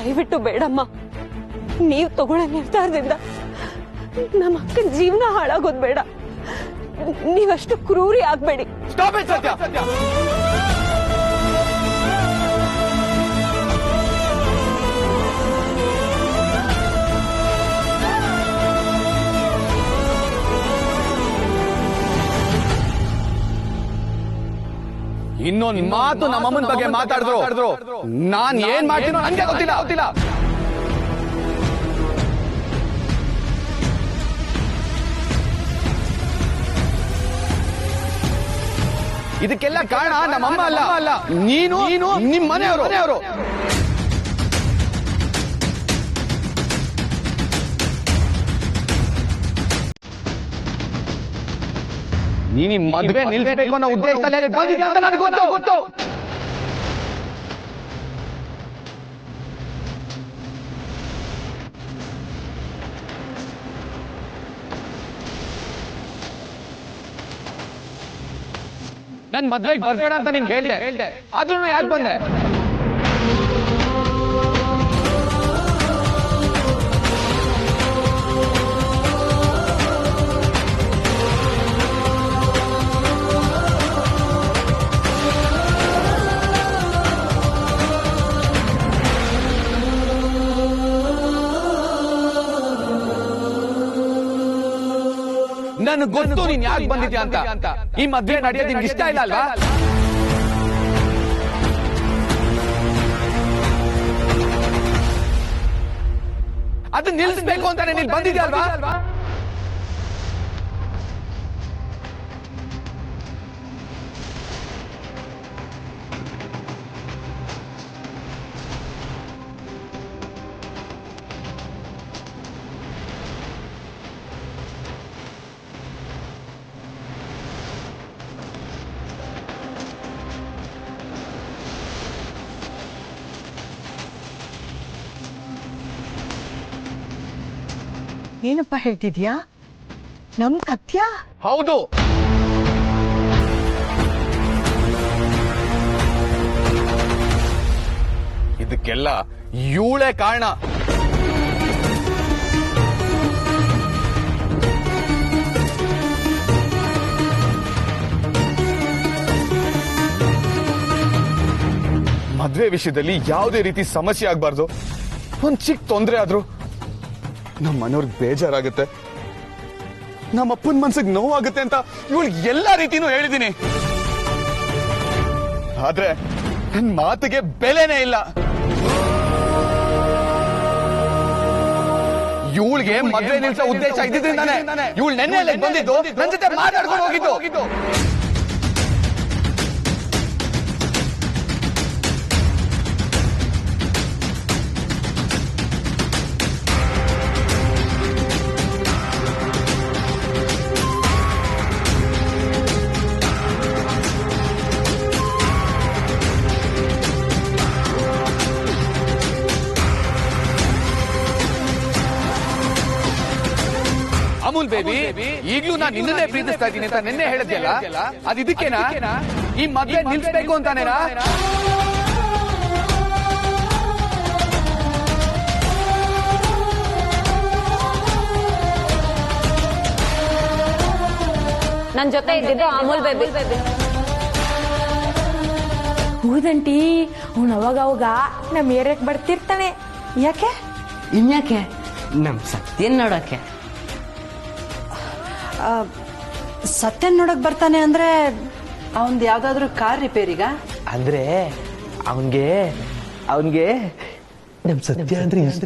ದಯವಿಟ್ಟು ಬೇಡಮ್ಮ. ನೀವ್ ತಗೊಳ್ಳೋ ನಿರ್ಧಾರದಿಂದ ನಮ್ಮ ಅಕ್ಕನ ಜೀವನ ಹಾಳಾಗೋದ್ ಬೇಡ. ನೀವಷ್ಟು ಕ್ರೂರಿ ಆಗ್ಬೇಡಿ. ಇನ್ನೊಂದು ಮಾತು ನಮ್ಮಮ್ಮನ ಬಗ್ಗೆ ಮಾತಾಡಿದ್ರು ನಾನ್ ಏನ್ ಮಾಡ್ತೀನೋ ನನಗೆ ಗೊತ್ತಿಲ್ಲ. ಇದಕ್ಕೆಲ್ಲ ಕಾರಣ ನಮ್ಮಮ್ಮ ಅಲ್ಲ, ನೀನು ನಿಮ್ ಮನೆಯವರು. ನೀನು ಮದುವೆ ನಿಲ್ಲಿಸಬೇಕು ಅನ್ನೋ ಉದ್ದೇಶದಲ್ಲಿ ಬಂದಿದ್ಯಾ ಅಂತ ನನಗೆ ಗೊತ್ತು. ನನ್ ಮದ್ವೆಗೆ ಬರ್ಬೇಡ ಅಂತ ನಿನ್ಗೆ ಹೇಳ್ದೆ, ಆದ್ರೂ ಯಾಕೆ ಬಂದೆ? ನನಗೆ ಗೊತ್ತು ನೀನ್ ಯಾಕೆ ಬಂದಿದ್ಯಾ ಅಂತ. ಈ ಮದ್ವೆ ನಡೆಯೋದು ನಿನ್ಗೆ ಇಷ್ಟ ಇಲ್ಲ ಅಲ್ವಾ? ಅದು ನಿಲ್ಲಿಸ್ಬೇಕು ಅಂತಾನೆ ನೀನ್ ಬಂದಿದ್ಯಾ ಅಲ್ವಾ? ಏನಪ್ಪ ಹೇಳ್ತಿದ್ಯಾ? ನಮ್ ಸತ್ಯ? ಹೌದು. ಇದಕ್ಕೆಲ್ಲ ಇವಳೇ ಕಾರಣ. ಮದ್ವೆ ವಿಷಯದಲ್ಲಿ ಯಾವುದೇ ರೀತಿ ಸಮಸ್ಯೆ ಆಗ್ಬಾರ್ದು. ಒಂದ್ ಚಿಕ್ಕ ತೊಂದರೆ ಆದ್ರೂ ನಮ್ಮ ಮನೆಯವ್ರಿಗೆ ಬೇಜಾರಾಗುತ್ತೆ, ನಮ್ಮ ಅಪ್ಪನ ಮನ್ಸಿಗೆ ನೋವಾಗುತ್ತೆ ಅಂತ ಇವಳಿಗೆ ಎಲ್ಲಾ ರೀತಿನೂ ಹೇಳಿದೀನಿ. ಆದ್ರೆ ನನ್ ಮಾತಿಗೆ ಬೆಲೆನೇ ಇಲ್ಲ. ಇವಳಿಗೆ ಮದ್ವೆ ನಿಲ್ಸೋ ಉದ್ದೇಶ ಇದ್ದಿದ್ರಿಂದಾನೆ ಇವಳು ನೆನ್ನೆ ಬಂದಿದ್ದು, ನನ್ ಜೊತೆ ಮಾತಾಡ್ಕೊಂಡು ಹೋಗಿದ್ದು. ಅಮೂಲ್ ಬೇಬಿ, ಈಗ್ಲೂ ನಾನು ನಿನ್ನನ್ನೇ ಪ್ರೀತಿಸ್ತಾ ಇದ್ದೀನಿ ಅಂತ ನಿನ್ನೆ ಹೇಳಿದ್ಯಲ್ಲ, ಅದು ಇದಕ್ಕೇನಾ? ಈ ಮದ್ವೆ ನಿಲ್ಸ್ಬೇಕು ಅಂತಾನೇನಾ? ನನ್ ಜೊತೆ ಇದ್ದಿದ್ದು ಅಮೂಲ್ ಬೇಬಿ. ಹೌದಂಟಿ, ಅವನು ಅವಾಗ ನಮ್ ಏರಿಯಾಕ್ ಬರ್ತಿರ್ತಾನೆ. ಯಾಕೆ? ಇನ್ಯಾಕೆ? ನಮ್ ಸತ್ಯನ್ ನೋಡಕ್ಕೆ. ಸತ್ಯನ್ ನೋಡಕ್ ಬರ್ತಾನೆ ಅಂದ್ರೆ ಅವಂದ್ ಯಾವ್ದಾದ್ರು ಕಾರ್ ರಿಪೇರಿಗ? ಅಂದ್ರೆ ಅವನ್ಗೆ ನಮ್ ಸತ್ಯ ಅಂದ್ರೆ ಇಷ್ಟ.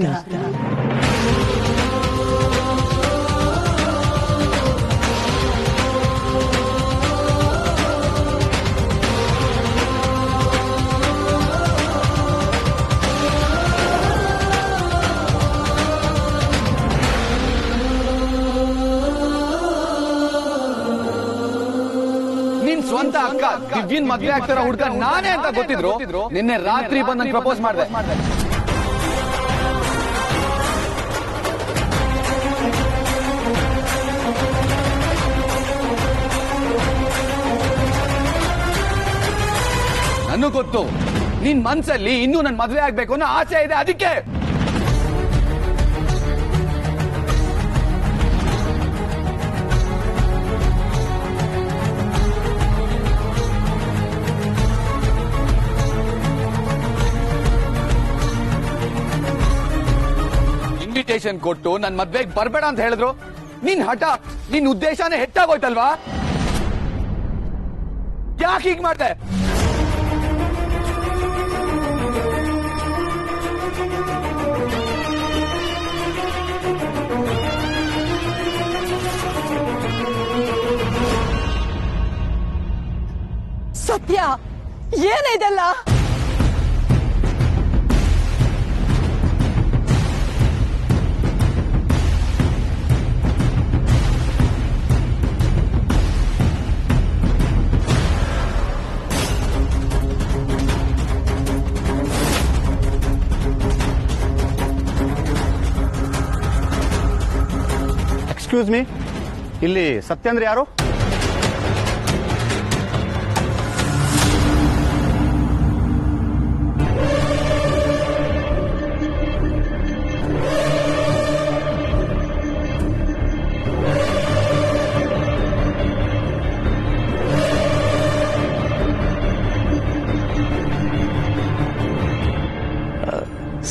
ಸ್ವಂತ ಅಕ್ಕ ದಿವ್ಯನ್ ಮದ್ವೆ ಆಗ್ತಾರ ಹುಡ್ಕ ನಾನೇ ಅಂತ ಗೊತ್ತಿದ್ರು ನಿನ್ನೆ ರಾತ್ರಿ ಬಂದು ನಂಗೆ ಪ್ರಪೋಸ್ ಮಾಡಿದೆ. ನನಗೂ ಗೊತ್ತು ನಿನ್ ಮನ್ಸಲ್ಲಿ ಇನ್ನೂ ನನ್ ಮದ್ವೆ ಆಗ್ಬೇಕು ಅನ್ನೋ ಆಸೆ ಇದೆ, ಅದಕ್ಕೆ. ಇನ್ವಿಟೇಷನ್ ಕೊಟ್ಟು ನನ್ ಮದ್ವೆಗೆ ಬರ್ಬೇಡ ಅಂತ ಹೇಳಿದ್ರು. ನಿನ್ ಹಠ, ನಿನ್ ಉದ್ದೇಶನೇ ಹೆಚ್ಚಾಗೋಯ್ತಲ್ವಾ? ಯಾಕೆ ಹೀಗ್ ಮಾಡ್ದೆ? ಸತ್ಯ ಏನಿದೆಲ್ಲ? ಎಕ್ಸ್ಕ್ಯೂಸ್ ಮೀ, ಇಲ್ಲಿ ಸತ್ಯ ಅಂದ್ರೆ ಯಾರು?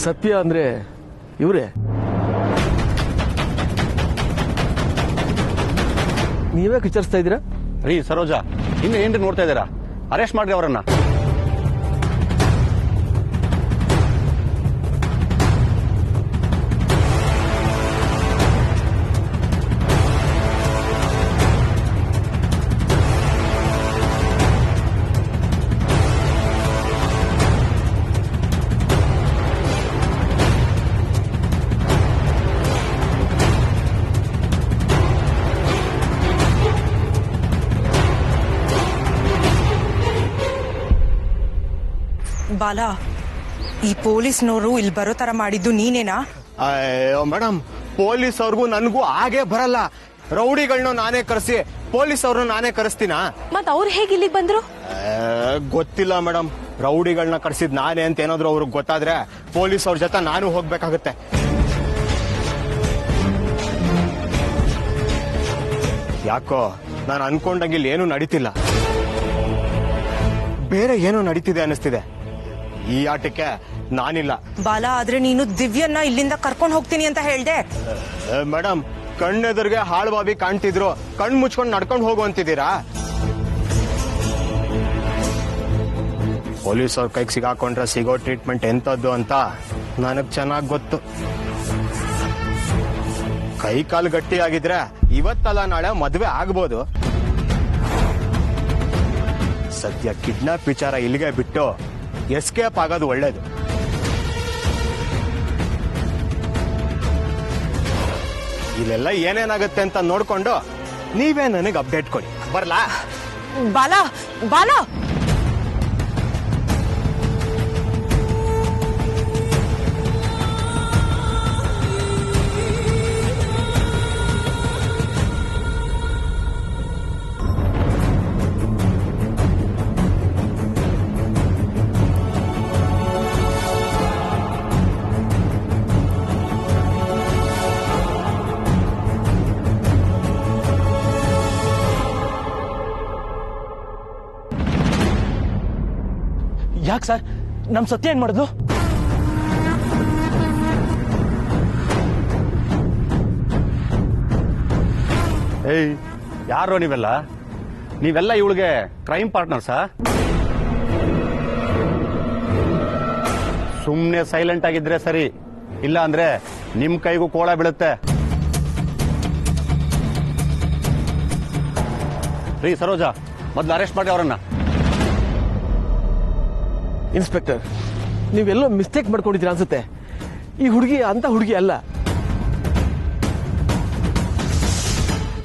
ಸತ್ಯ ಅಂದ್ರೆ ಇವ್ರೆ. ನೀವೇ ವಿಚಾರಿಸ್ತಾ ಇದ್ದೀರಾ? ರೀ ಸರೋಜಾ, ಇನ್ನು ಏನ್ರಿ ನೋಡ್ತಾ ಇದ್ದೀರಾ? ಅರೆಸ್ಟ್ ಮಾಡ್ರಿ ಅವರನ್ನ. ಬಾಲಾ, ಈ ಪೊಲೀಸ್ನವರು ಇಲ್ಲಿ ಬರೋ ತರ ಮಾಡಿದ್ದು ನೀನೇನಾ? ಅಯ್ಯೋ ಮೇಡಮ್, ಪೊಲೀಸ್ ಅವ್ರಿಗೂ ನನ್ಗೂ ಹಾಗೆ ಬರಲ್ಲ. ರೌಡಿಗಳನ್ನ ನಾನೇ ಕರೆಸಿ ಪೊಲೀಸ್ ಅವ್ರನ್ನ ನಾನೇ ಕರೆಸ್ತೀನಾ? ಮತ್ ಅವ್ರು ಹೇಗೆ ಇಲ್ಲಿಗೆ ಬಂದ್ರು? ಗೊತ್ತಿಲ್ಲ ಮೇಡಮ್. ರೌಡಿಗಳನ್ನ ಕರೆಸಿದ್ ನಾನೇ ಅಂತ ಏನಾದ್ರು ಅವ್ರಿಗೆ ಗೊತ್ತಾದ್ರೆ ಪೊಲೀಸ್ ಅವ್ರ ಜೊತೆ ನಾನು ಹೋಗ್ಬೇಕಾಗತ್ತೆ. ಯಾಕೋ ನಾನು ಅನ್ಕೊಂಡಂಗೆ ಇಲ್ಲಿ ಏನೂ ನಡೀತಿಲ್ಲ, ಬೇರೆ ಏನೋ ನಡೀತಿದೆ ಅನಿಸ್ತಿದೆ. ಈ ಆಟಕ್ಕೆ ನಾನಿಲ್ಲ. ಬಾಲಾ, ಆದ್ರೆ ನೀನು ದಿವ್ಯನ್ನ ಇಲ್ಲಿಂದ ಕರ್ಕೊಂಡು ಹೋಗ್ತೀನಿ ಅಂತ ಹೇಳ್ದೆ. ಮೇಡಮ್, ಕಣ್ಣೆದುರಿಗೆ ಹಾಳು ಬಾಬಿ ಕಾಣ್ತಿದ್ರು, ಕಣ್ ಮುಚ್ಕೊಂಡು ನಡ್ಕೊಂಡು ಹೋಗು ಅಂತಿದ್ದೀರಾ? ಪೊಲೀಸ್ ಅವ್ರ ಕೈಗೆ ಸಿಗಾಕೊಂಡ್ರೆ ಸಿಗೋ ಟ್ರೀಟ್ಮೆಂಟ್ ಎಂತದ್ದು ಅಂತ ನನಗ್ ಚೆನ್ನಾಗ್ ಗೊತ್ತು. ಕೈ ಕಾಲು ಗಟ್ಟಿ ಆಗಿದ್ರೆ ಇವತ್ತಲ್ಲ ನಾಳೆ ಮದ್ವೆ ಆಗ್ಬೋದು. ಸದ್ಯ ಕಿಡ್ನಾಪ್ ವಿಚಾರ ಇಲ್ಲಿಗೆ ಬಿಟ್ಟು ಎಸ್ಕೇಪ್ ಆಗೋದು ಒಳ್ಳೇದು. ಇಲ್ಲೆಲ್ಲ ಏನೇನಾಗುತ್ತೆ ಅಂತ ನೋಡ್ಕೊಂಡು ನೀವೇ ನನಗೆ ಅಪ್ಡೇಟ್ ಕೊಡಿ. ಬರ್ಲಾ? ಬಾಲಾ, ಬಾಲಾ, ಯಾಕೆ ಸರ್ ನಮ್ ಸತ್ಯ ಏನ್ ಮಾಡುದು? ಏಯ್, ಯಾರು ನೀವೆಲ್ಲ? ನೀವೆಲ್ಲ ಇವಳಿಗೆ ಕ್ರೈಮ್ ಪಾರ್ಟ್ನರ್ಸಾ? ಸುಮ್ನೆ ಸೈಲೆಂಟ್ ಆಗಿದ್ರೆ ಸರಿ, ಇಲ್ಲ ಅಂದ್ರೆ ನಿಮ್ ಕೈಗೂ ಕೋಳ ಬೀಳುತ್ತೆ. ರೀ ಸರೋಜಾ, ಮೊದ್ಲು ಅರೆಸ್ಟ್ ಮಾಡಿ ಅವರನ್ನ. ಇನ್ಸ್ಪೆಕ್ಟರ್, ನೀವೆಲ್ಲೋ ಮಿಸ್ಟೇಕ್ ಮಾಡ್ಕೊಂಡಿದ್ದೀರಾ ಅನ್ಸುತ್ತೆ. ಈ ಹುಡುಗಿ ಅಂತ ಹುಡುಗಿ ಅಲ್ಲ.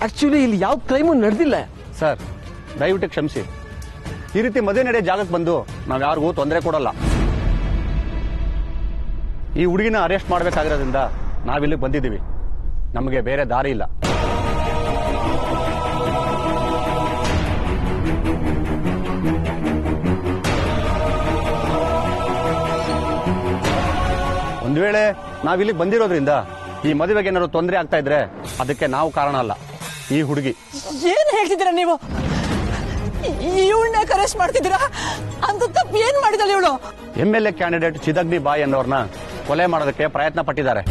ಆಕ್ಚುಲಿ ಇಲ್ಲಿ ಯಾವ ಕ್ರೈಮು ನಡೆದಿಲ್ಲ. ಸರ್, ದಯವಿಟ್ಟು ಕ್ಷಮಿಸಿ. ಈ ರೀತಿ ಮದುವೆ ನಡೆಯೋ ಜಾಗಕ್ಕೆ ಬಂದು ನಾವ್ ಯಾರಿಗೂ ತೊಂದರೆ ಕೊಡಲ್ಲ. ಈ ಹುಡುಗಿನ ಅರೆಸ್ಟ್ ಮಾಡಬೇಕಾಗಿರೋದ್ರಿಂದ ನಾವಿಲ್ಲಿ ಬಂದಿದ್ದೀವಿ. ನಮಗೆ ಬೇರೆ ದಾರಿ ಇಲ್ಲ. ಒಂದ್ ವೇಳೆ ನಾವಿಲ್ಲಿಗೆ ಬಂದಿರೋದ್ರಿಂದ ಈ ಮದುವೆಗೆ ಏನಾದ್ರು ತೊಂದರೆ ಆಗ್ತಾ ಇದ್ರೆ ಅದಕ್ಕೆ ನಾವು ಕಾರಣ ಅಲ್ಲ, ಈ ಹುಡುಗಿ. ಏನ್ ಹೇಳ್ತಿದ್ದೀರಾ ನೀವು? ಇವಳನ್ನ ಅರೆಸ್ಟ್ ಮಾಡ್ತಿದ್ದೀರಾ? ಅಂತ ತಪ್ಪು ಏನ್ ಮಾಡಿದಲ್ಲ ಇವಳು? MLA ಕ್ಯಾಂಡಿಡೇಟ್ ಚಿದಗ್ನಿ ಬಾಯ್ ಅನ್ನೋರ್ನ ಕೊಲೆ ಮಾಡೋದಕ್ಕೆ ಪ್ರಯತ್ನ ಪಟ್ಟಿದ್ದಾರೆ.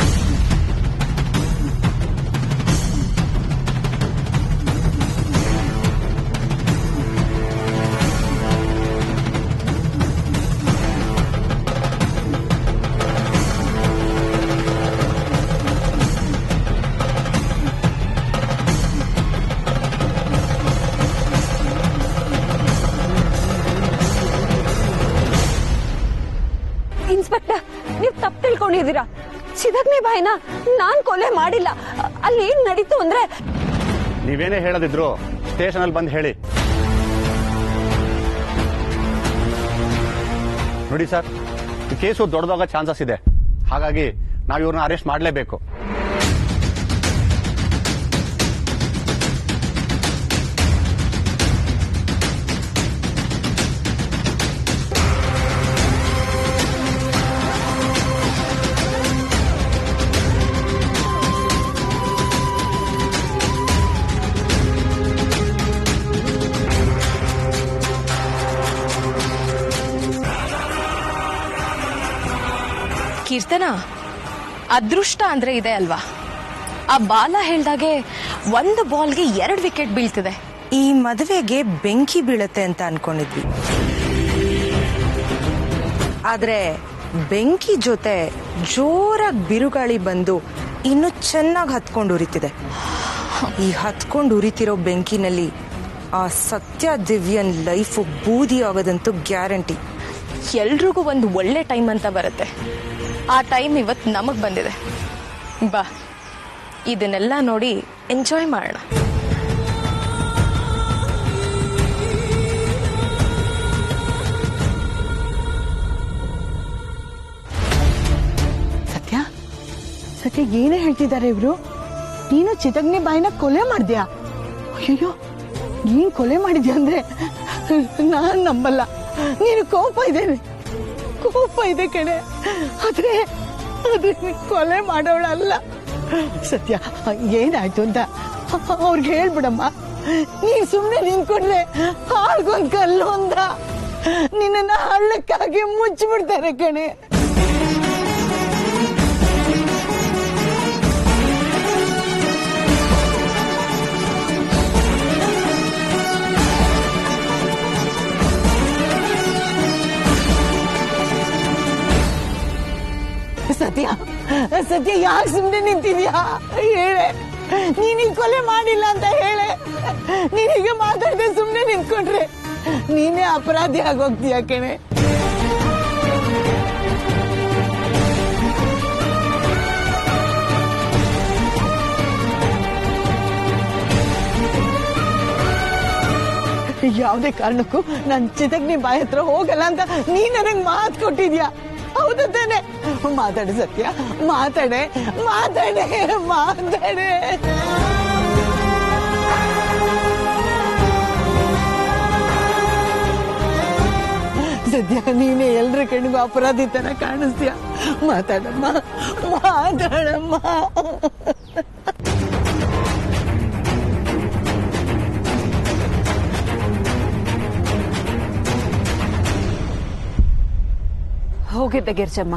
ಇನ್ಸ್ಪೆಕ್ಟರ್, ನೀವ್ ತಪ್ಪು ತಿಳ್ಕೊಂಡಿದ್ದೀರಾ. ಚಿದಗ್ನಿ ಬಾಯ್ನ ನಾನ್ ಕೊಲೆ ಮಾಡಿಲ್ಲ. ಅಲ್ಲಿ ಏನ್ ನಡೀತು ಅಂದ್ರೆ, ನೀವೇನೇ ಹೇಳದಿದ್ರು ಸ್ಟೇಷನ್ ಅಲ್ಲಿ ಬಂದು ಹೇಳಿ. ನೋಡಿ ಸರ್, ಈ ಕೇಸು ದೊಡ್ಡದಾಗ ಚಾನ್ಸಸ್ ಇದೆ, ಹಾಗಾಗಿ ನಾವು ಇವ್ರನ್ನ ಅರೆಸ್ಟ್ ಮಾಡಲೇಬೇಕು. ಕೀರ್ತನ, ಅದೃಷ್ಟ ಅಂದ್ರೆ ಇದೆ ಅಲ್ವಾ? ಆ ಬಾಲ ಹೇಳ್ದಾಗೆ ಒಂದು ಬಾಲ್ಗೆ 2 ವಿಕೆಟ್ ಬೀಳ್ತಿದೆ. ಈ ಮದುವೆಗೆ ಬೆಂಕಿ ಬೀಳತ್ತೆ ಅಂತ ಅನ್ಕೊಂಡಿದ್ವಿ, ಆದ್ರೆ ಬೆಂಕಿ ಜೊತೆ ಜೋರಾಗಿ ಬಿರುಗಾಳಿ ಬಂದು ಇನ್ನು ಚೆನ್ನಾಗಿ ಹತ್ಕೊಂಡು ಉರಿತಿದೆ. ಈ ಹತ್ಕೊಂಡು ಉರಿತಿರೋ ಬೆಂಕಿನಲ್ಲಿ ಆ ಸತ್ಯ ದಿವ್ಯನ್ ಲೈಫ್ ಬೂದಿ ಆಗೋದಂತೂ ಗ್ಯಾರಂಟಿ. ಎಲ್ರಿಗೂ ಒಂದು ಒಳ್ಳೆ ಟೈಮ್ ಅಂತ ಬರುತ್ತೆ. ಆ ಟೈಮ್ ಇವತ್ತು ನಮಗ್ ಬಂದಿದೆ. ಬಾ, ಇದನ್ನೆಲ್ಲ ನೋಡಿ ಎಂಜಾಯ್ ಮಾಡೋಣ. ಸತ್ಯ ಏನೇ ಹೇಳ್ತಿದ್ದಾರೆ ಇವ್ರು? ನೀನು ಚಿದಗ್ನಿ ಬಾಯಿನ ಕೊಲೆ ಮಾಡ್ದ್ಯಾ? ಅಯ್ಯೋ, ನೀನ್ ಕೊಲೆ ಮಾಡಿದ್ಯಾ ಅಂದ್ರೆ ನಾನ್ ನಂಬಲ್ಲ. ನೀನು ಕೋಪ ಇದೆ ಕಣೆ, ಆದ್ರೆ ಕೊಲೆ ಮಾಡೋಳಲ್ಲ. ಸತ್ಯ, ಏನಾಯ್ತು ಅಂತ ಅವ್ರಿಗೆ ಹೇಳ್ಬಿಡಮ್ಮ. ನೀನ್ ಸುಮ್ನೆ ನಿಂತ್ಕೊಂಡ್ರೆ ಹಾಳ್ಗೊಂದ್ ಕಲ್ಲು ಅಂದ ನಿನ್ನ ಹಳ್ಳಕ್ಕಾಗಿ ಮುಚ್ಚಿಬಿಡ್ತಾರೆ ಕಣೆ. ಸತ್ಯ ಯಾಕೆ ಸುಮ್ಮನೆ ನಿಂತಿದ್ಯಾ? ಹೇಳೆ, ನೀನ್ ಕೊಲೆ ಮಾಡಿಲ್ಲ ಅಂತ ಹೇಳೆ. ನೀನೀಗ ಮಾತಾಡದೆ ಸುಮ್ಮನೆ ನಿಂತ್ಕೊಂಡ್ರೆ ನೀನೇ ಅಪರಾಧಿ ಆಗೋಗ್ತೀಯ ಕಣೆ. ಯಾವುದೇ ಕಾರಣಕ್ಕೂ ನನ್ ಚಿದಗ್ನಿ ಬಾಯಿ ಹತ್ರ ಹೋಗಲ್ಲ ಅಂತ ನೀನ್ ನನಗ್ ಮಾತು ಕೊಟ್ಟಿದ್ಯಾ, ಹೌದು ತಾನೆ? ಮಾತಾಡೆ ಸತ್ಯ, ಮಾತಾಡೆ. ಸದ್ಯ ನೀನೇ ಎಲ್ರ ಕಣ್ಣಿಗೂ ಅಪರಾಧಿ ತರ ಕಾಣಿಸ್ತೀಯ. ಮಾತಾಡಮ್ಮ. ಹೋಗಿದ್ದೆ ಗಿರ್ಜಮ್ಮ.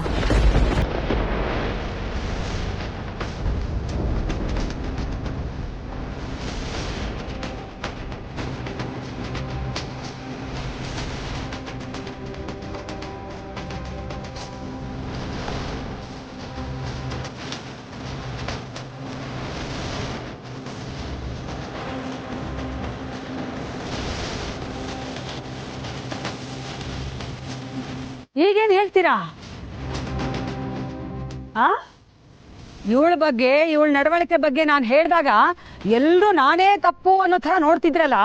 ಈಗೇನ್ ಹೇಳ್ತೀರಾ? ಇವಳ ಬಗ್ಗೆ, ಇವಳ ನಡವಳಿಕೆ ಬಗ್ಗೆ ನಾನು ಹೇಳಿದಾಗ ಎಲ್ಲರೂ ನಾನೇ ತಪ್ಪು ಅನ್ನೋ ತರ ನೋಡ್ತಿದ್ರಲ್ಲ,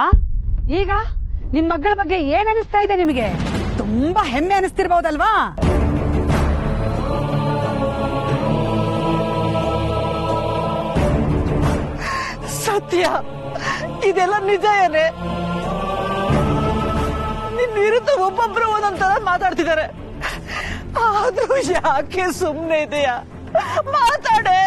ಈಗ ನಿನ್ ಮಗಳ ಬಗ್ಗೆ ಏನ್ ಅನಿಸ್ತಾ ಇದೆ ನಿಮಗೆ? ತುಂಬಾ ಹೆಮ್ಮೆ ಅನಿಸ್ತಿರ್ಬಹುದಲ್ವಾ? ಸತ್ಯ, ಇದೆಲ್ಲ ನಿಜ ಏನೇ? ನಿನ್ ವಿರುದ್ಧ ಒಬ್ಬೊಬ್ರು ಒಂದೊಂದ್ ತರ ಮಾತಾಡ್ತಿದ್ದಾರೆ. ಆದ್ರೂ ಯಾಕೆ ಸುಮ್ಮನೆ ಇದೆಯಾ? ಮಾತಾಡೆ.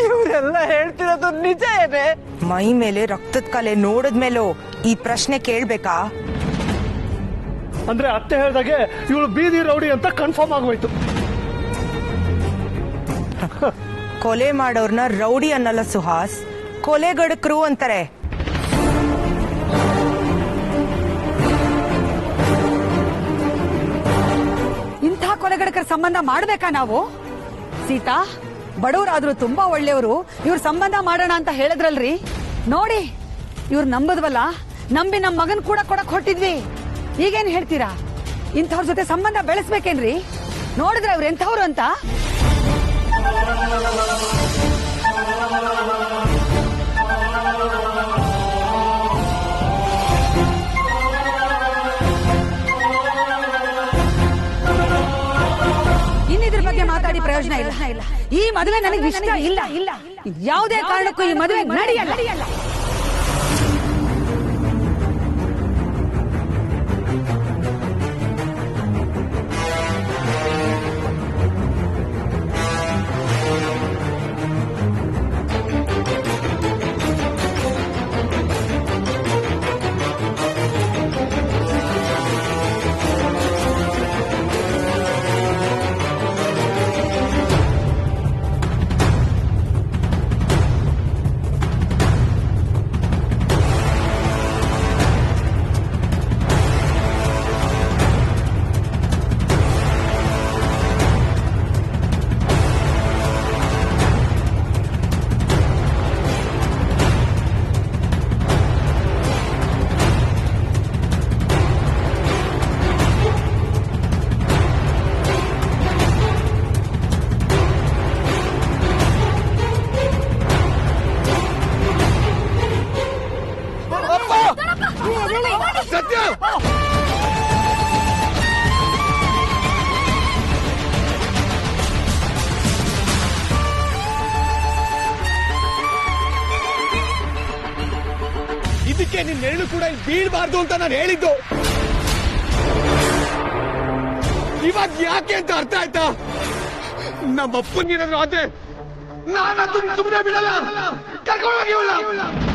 ಇವರೆಲ್ಲ ಹೇಳ್ತಿರೋದು ನಿಜ ಏನೇ? ಮೈ ಮೇಲೆ ರಕ್ತದ ಕಲೆ ನೋಡಿದ್ಮೇಲೂ ಈ ಪ್ರಶ್ನೆ ಕೇಳ್ಬೇಕಾ? ಅಂದ್ರೆ ಅತ್ತೆ ಹೇಳ್ದಾಗೆ ಇವಳು ಬೀದಿ ರೌಡಿ ಅಂತ ಕನ್ಫರ್ಮ್ ಆಗೋಯ್ತು. ಕೊಲೆ ಮಾಡೋರ್ನ ರೌಡಿ ಅನ್ನಲ್ಲ ಸುಹಾಸ್, ಕೊಲೆಗಡಕರು ಅಂತಾರೆ. ಇಂಥ ಕೊಲೆಗಡಕರ ಸಂಬಂಧ ಮಾಡ್ಬೇಕಾ ನಾವು? ಸೀತಾ, ಬಡವರಾದ್ರೂ ತುಂಬಾ ಒಳ್ಳೆಯವರು, ಇವ್ರ ಸಂಬಂಧ ಮಾಡೋಣ ಅಂತ ಹೇಳಿದ್ರಲ್ರಿ. ನೋಡಿ, ಇವ್ರು ನಂಬದ್ವಲ್ಲ, ನಂಬಿ ನಮ್ ಮಗನ್ ಕೂಡ ಕೊಡಕ್ ಹೊಟ್ಟಿದ್ವಿ. ಈಗೇನ್ ಹೇಳ್ತೀರಾ? ಇಂಥವ್ರ ಜೊತೆ ಸಂಬಂಧ ಬೆಳೆಸ್ಬೇಕೇನ್ರಿ? ನೋಡಿದ್ರೆ ಅವ್ರು ಎಂಥವ್ರು ಅಂತ. ಇನ್ನಿದ್ರ ಬಗ್ಗೆ ಮಾತಾಡಿ ಪ್ರಯೋಜನ ಇಲ್ಲ. ಈ ಮದುವೆ ನನಗೆ ಇಷ್ಟ ಇಲ್ಲ. ಯಾವುದೇ ಕಾರಣಕ್ಕೂ ಈ ಮದುವೆ ನಡೆಯಲ್ಲ. ಸತ್ಯ, ಇದಕ್ಕೆ ನಿನ್ನ ನೆರಳು ಕೂಡ ಇಲ್ಲಿ ಬೀಳ್ಬಾರ್ದು ಅಂತ ನಾನು ಹೇಳಿದ್ದು. ಇವಾಗ ಯಾಕೆ ಅಂತ ಅರ್ಥ ಆಯ್ತಾ? ನಮ್ಮ ಅಪ್ಪನಿಗೇನಾದ್ರು ಆದ್ರೆ ನಾನು ಸುಮ್ಮನೆ ಬಿಡಲ್ಲ. ಕರ್ಕೊಂಡು ಹೋಗಿ